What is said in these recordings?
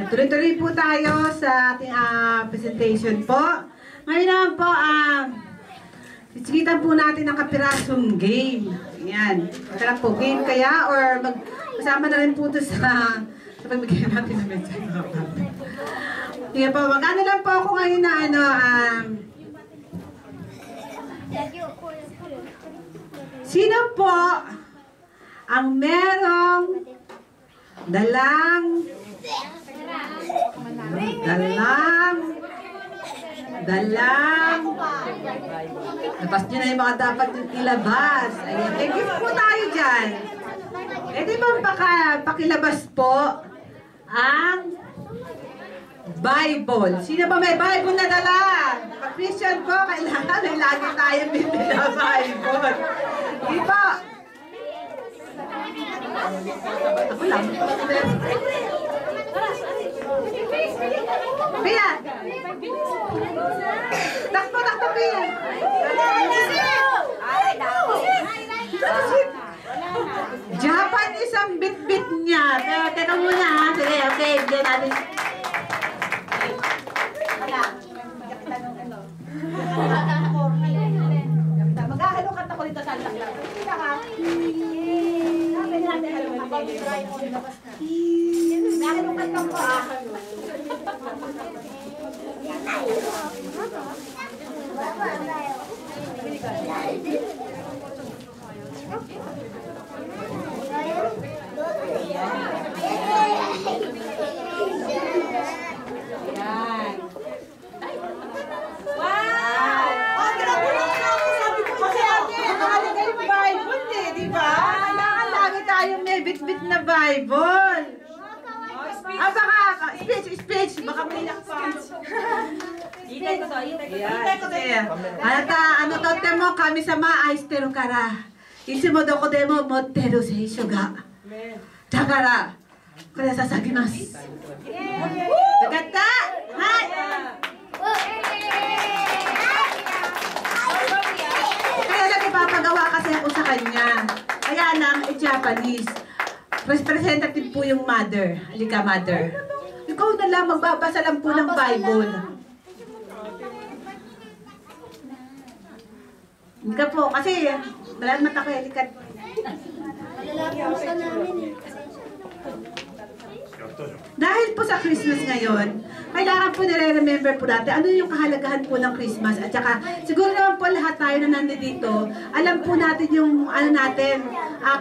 Tuloy-tuloy po tayo sa ating presentation po. Ngayon naman po, sisigitan po natin ang kapirasong game. Ayan. Masarap po, game kaya or kasama na rin po ito sa pagbigay natin ng mensahe. Sige po, mag-ano lang po ako ngayon na sino po ang merong dalang labas nyo na yung mga dapat yung ilabas. Ayan, may gift po tayo dyan. Pwede ba pakilabas po ang Bible? Sino ba may Bible na dala? Pag Christian po, kailangan may lagi tayong bibili na Bible. Di ba? Ako lang. Pia! Takpo, Pia! Japanese ang bit-bit niya. Pero teka muna ha. Sige, okay. Bigyan natin. Maghahalo ka ako dito sa alak lang. Kita ka. Sabi natin halo ka. Maghahalo ka ka po. Bit-bit na Bible. Baka speech, baka may nakpa. Itay ko to. Ano to temo kami sama aishiteru kara. Itsumo doko demo motteru seisho ga. Dakara, kore sasagimasu. Nagata? Hai. Kaya nagpapagawa kasi ako sa kanya. Kaya lang, Japanese. Representative po yung mother. Halika, mother. Ikaw na lang, magbabasa lang po ng Bible. Hindi po, kasi malang mata ko, halika. Dahil po sa Christmas ngayon, kailangan po nire-remember po natin ano yung kahalagahan po ng Christmas. At saka, siguro naman po lahat tayo na nandito, alam po natin yung ano natin,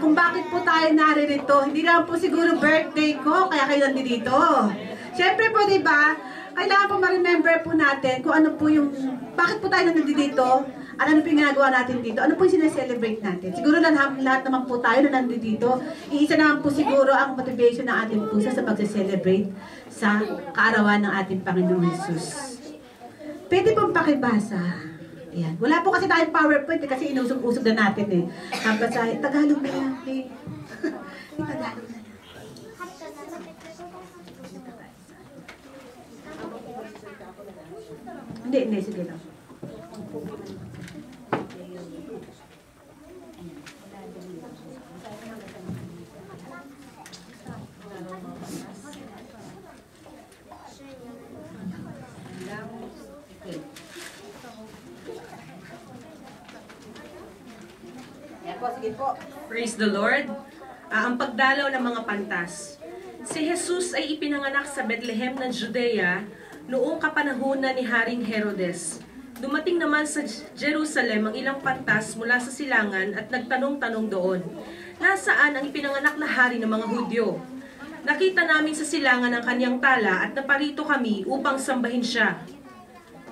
kung bakit po tayo naririto. Hindi naman po siguro birthday ko, kaya kayo nandito. Siyempre po, di ba, kailangan po ma-remember po natin kung ano po yung, bakit po tayo nandito, at ano po yung ginagawa natin dito, ano po yung sineselebrate natin. Siguro lahat naman po tayo na nandito, iisa naman po siguro ang motivation ng ating puso sa pag-celebrate sa kaarawan ng ating Panginoong Jesus. Pwede pong pakibasa. Ayan. Wala po kasi tayong PowerPoint kasi inusog-usog na natin eh. Tapos ay, Tagalog na lang. Tagalog na lang. Hindi, sige lang. Praise the Lord. Ang pagdalaw ng mga pantas. Si Jesus ay ipinanganak sa Bethlehem ng Judea noong kapanahunan ni Haring Herodes. Dumating naman sa Jerusalem ang ilang pantas mula sa silangan at nagtanong-tanong doon, nasaan ang ipinanganak na hari ng mga Hudyo? Nakita namin sa silangan ang kanyang tala at naparito kami upang sambahin siya.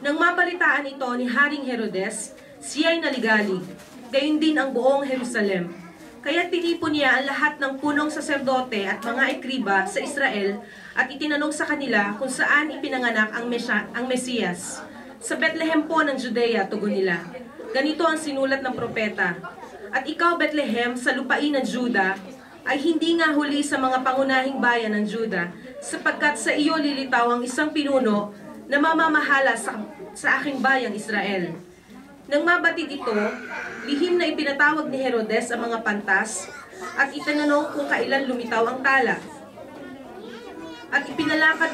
Nang mabalitaan ito ni Haring Herodes, siya'y naligali. Gayon din ang buong Jerusalem. Kaya tinipon niya ang lahat ng punong saserdote at mga ekriba sa Israel at itinanong sa kanila kung saan ipinanganak ang Mesiyas. Sa Bethlehem po ng Judea, tugon nila. Ganito ang sinulat ng propeta. At ikaw, Bethlehem, sa lupain ng Juda, ay hindi nga huli sa mga pangunahing bayan ng Juda, sapagkat sa iyo lilitaw ang isang pinuno na mamamahala sa aking bayang Israel. Nang mabatid ito, lihim na ipinatawag ni Herodes ang mga pantas at itinanong kung kailan lumitaw ang tala. at ipinalakad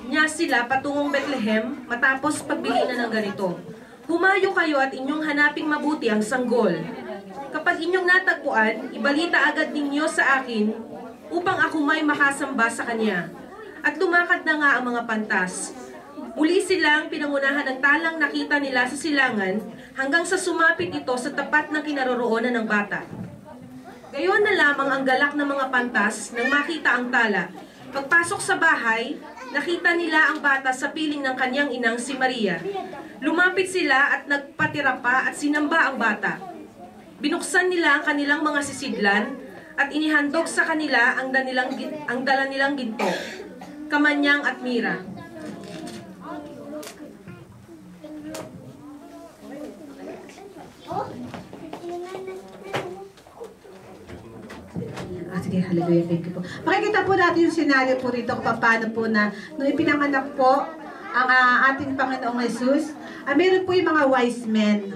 niya sila patungong Bethlehem matapos pagbili na ng ganito. Humayo kayo at inyong hanaping mabuti ang sanggol. Kapag inyong natagpuan, ibalita agad ninyo sa akin upang ako may makasamba sa kanya. At lumakad na nga ang mga pantas. Muli silang pinangunahan ng talang nakita nila sa silangan hanggang sa sumapit ito sa tapat ng kinaroroonan ng bata. Gayon na lamang ang galak ng mga pantas nang makita ang tala. Pagpasok sa bahay, nakita nila ang bata sa piling ng kanyang inang si Maria. Lumapit sila at nagpatira pa at sinamba ang bata. Binuksan nila ang kanilang mga sisidlan at inihandog sa kanila ang dala nilang ginto, kamanyang at mira. Sige, hallelujah, thank you po. Makikita po natin yung senaryo po rito kung paano po na nung ipinanganak po ang ating Panginoong Jesus, meron po yung mga wise men.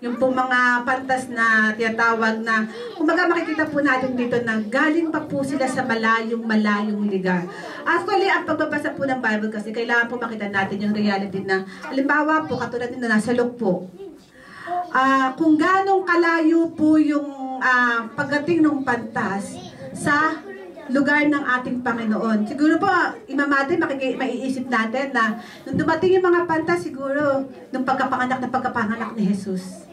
Yung po mga pantas na tinatawag na, kumbaga makikita po natin dito na galing pa po sila sa malayong lugar. Actually, ang pagbabasa po ng Bible kasi, kailangan po makita natin yung reality na, halimbawa po, katulad nito nasa Luke po, kung ganong kalayo po yung pagdating ng pantas sa lugar ng ating Panginoon. Siguro po, imamate, maiisip natin na nung dumating yung mga pantas, siguro, nung pagkapanganak ni Jesus.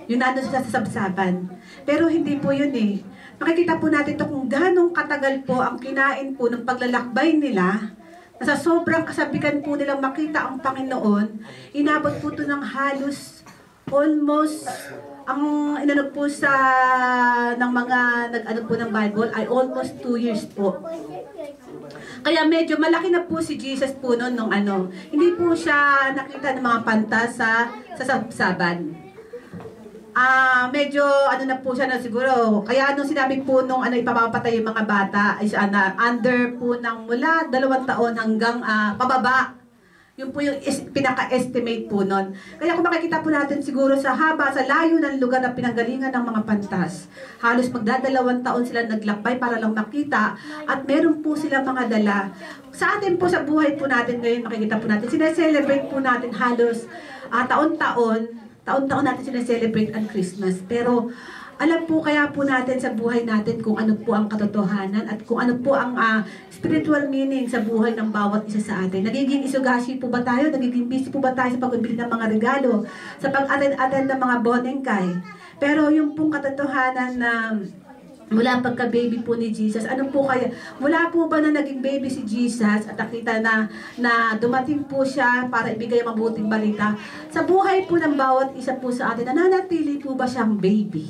Yun nandun sila sa sabsaban. Pero hindi po yun eh. Makikita po natin ito kung ganong katagal po ang kinain po ng paglalakbay nila, na sa sobrang kasabikan po nilang makita ang Panginoon, inabot po ito ng halos almost ang inanong po sa ng mga nag-ano po ng Bible ay almost 2 years po. Kaya medyo malaki na po si Jesus po noon nung ano. Hindi po siya nakita ng mga pantas sa sabsaban. Medyo ano na po siya na siguro. Kaya nung sinabi po nung ipapapatay yung mga bata ay under po ng mula 2 taon hanggang pababa. Yun po yung pinaka-estimate po nun. Kaya kung makikita po natin siguro sa haba, sa layo ng lugar na pinanggalingan ng mga pantas, halos magdadalawang taon sila naglakbay para lang makita at meron po sila mga dala. Sa atin po, sa buhay po natin ngayon, makikita po natin, sineselebrate po natin halos taon-taon natin sineselebrate ang Christmas. Pero alam po kaya po natin sa buhay natin kung ano po ang katotohanan at kung ano po ang spiritual meaning sa buhay ng bawat isa sa atin. Nagiging isugashi po ba tayo? Nagiging busy po ba tayo sa pagbibili ng mga regalo? Sa pag-attend ng mga bonengkay? Pero yung pong katotohanan na mula pagka-baby po ni Jesus, ano po kaya? Mula po ba na naging baby si Jesus at nakita na dumating po siya para ibigay ang mabuting balita? Sa buhay po ng bawat isa po sa atin, nananatili po ba siyang baby?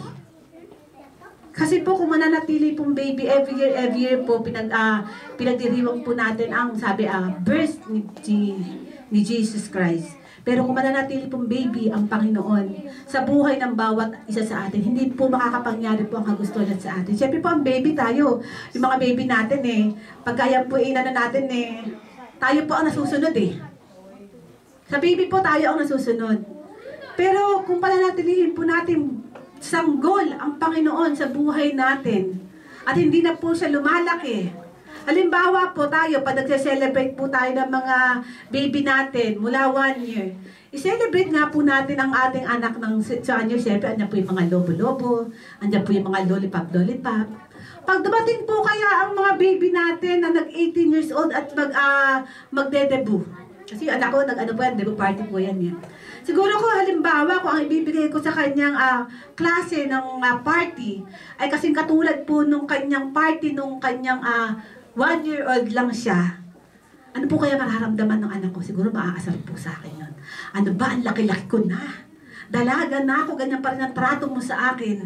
Kasi po kung mananatili pong baby every year po pinagdiriwang po natin ang birth ni Jesus Christ. Pero kung mananatili pong baby ang Panginoon sa buhay ng bawat isa sa atin, hindi po makakapangyari po ang kagustuhan sa atin. Siyempre po ang baby tayo, yung mga baby natin pagka yan po natin tayo po ang nasusunod Sa baby po tayo ang nasusunod. Pero kung pananatilihin po natin sanggol ang Panginoon sa buhay natin at hindi na po siya lumalaki. Halimbawa po tayo, pag nagse-celebrate po tayo ng mga baby natin mula 1 year, i-celebrate nga po natin ang ating anak ng 1 year. Siyempre, andyan po yung mga lobo-lobo, andyan po yung mga lollipop-lollipop. Pag dumating po kaya ang mga baby natin na nag-18 years old at magde-debut. Kasi anak ko, debut party po yan. Siguro ko halimbawa kung ang ibibigay ko sa kanyang klase ng party ay kasing katulad po nung kanyang party nung kanyang 1 year old lang siya. Ano po kaya mararamdaman ng anak ko? Siguro maaasar po sa akin yun. Ano ba, ang laki-laki ko na. Dalaga na ako, ganyan pa rin ang trato mo sa akin.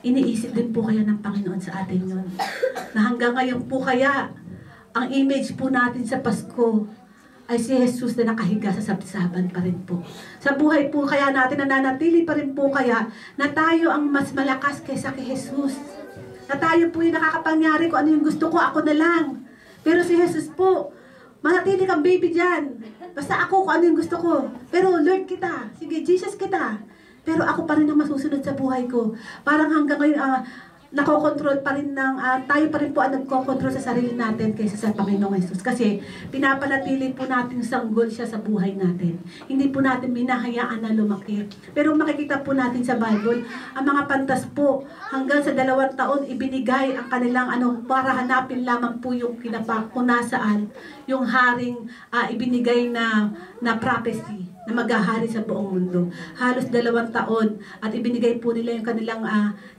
Iniisip din po kaya ng Panginoon sa atin yun. Na hanggang ngayon po kaya, ang image po natin sa Pasko ay si Jesus na nakahiga sa sabsaban pa rin po. Sa buhay po kaya natin, nananatili pa rin po kaya na tayo ang mas malakas kaysa kay Jesus. Na tayo po yung nakakapangyari kung ano yung gusto ko, ako na lang. Pero si Jesus po, manatili kang baby dyan. Basta ako kung ano yung gusto ko. Pero Lord kita, sige Jesus kita. Pero ako pa rin ang masusunod sa buhay ko. Parang hanggang ngayon, nakokontrol pa rin ng, tayo pa rin po ang nagkokontrol sa sarili natin kaysa sa Panginoong Jesus. Kasi pinapanatili po natin sanggol siya sa buhay natin. Hindi po natin minahayaan na lumaki. Pero makikita po natin sa Bible, ang mga pantas po, hanggang sa 2 taon, ibinigay ang kanilang para hanapin lamang po yung kung nasaan yung haring ibinigay na prophecy na maghahari sa buong mundo. Halos 2 taon at ibinigay po nila yung kanilang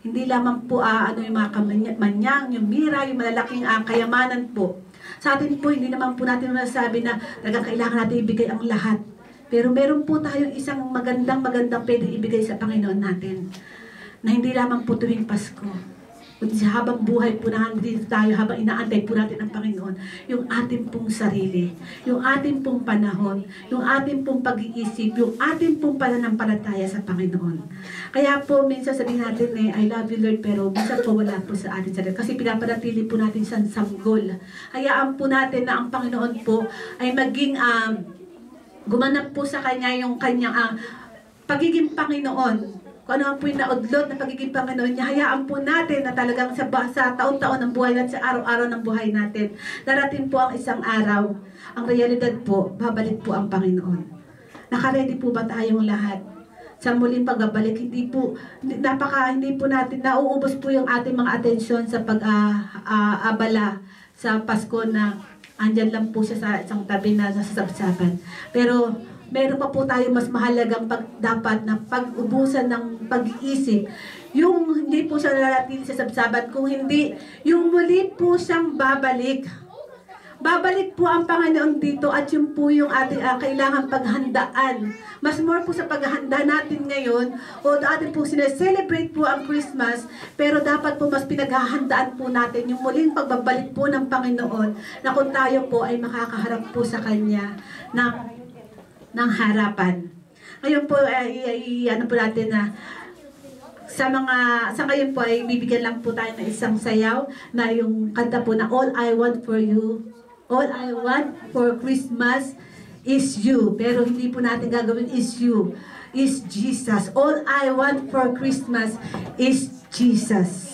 hindi lamang po yung mga kamanyang, yung mira, yung malalaking kayamanan po. Sa atin po, hindi naman po natin masasabi na talagang kailangan natin ibigay ang lahat. Pero meron po tayong isang magandang pwede ibigay sa Panginoon natin na hindi lamang po tuwing Pasko. Kundi habang buhay po nandito tayo, habang inaantay po natin ang Panginoon, yung ating pong sarili, yung ating pong panahon, yung ating pong pag-iisip, yung ating pong pananampalataya sa Panginoon. Kaya po, minsan sabihin natin, I love you Lord, pero minsan po wala po sa ating sarili. Kasi pinapanatili po natin sa sanggol. Hayaan po natin na ang Panginoon po ay maging gumanap po sa Kanya yung Kanyang pagiging Panginoon. Kung ano po yung naudlot na pagiging Panginoon niya, hayaan po natin na talagang sa taon-taon ng buhay natin, sa araw-araw ng buhay natin, darating po ang isang araw. Ang realidad po, babalik po ang Panginoon. Nakaready po ba tayong lahat? Sa muling pagbabalik, hindi po natin, nauubos po yung ating mga atensyon sa pag-abala sa Pasko na andyan lang po siya sa isang tabi na nasasabsaban. Pero meron pa po tayo mas mahalagang dapat na pag-ubusan ng pag-iisip. Yung hindi po siya nalatili sa sabsaban, kung hindi, yung muli po siyang babalik. Babalik po ang Panginoon dito at yun po yung ating kailangan paghandaan. Mas more po sa paghahanda natin ngayon, o atin po sineselebrate po ang Christmas, pero dapat po mas pinaghahandaan po natin yung muling pagbabalik po ng Panginoon na kung tayo po ay makakaharap po sa Kanya ng harapan. Ngayon po, po natin na sa ngayon po ay bibigyan lang po tayo ng isang sayaw na yung kanta po na All I Want For You, All I Want For Christmas Is You. Pero hindi po natin gagawin is you, is Jesus. All I want for Christmas is Jesus.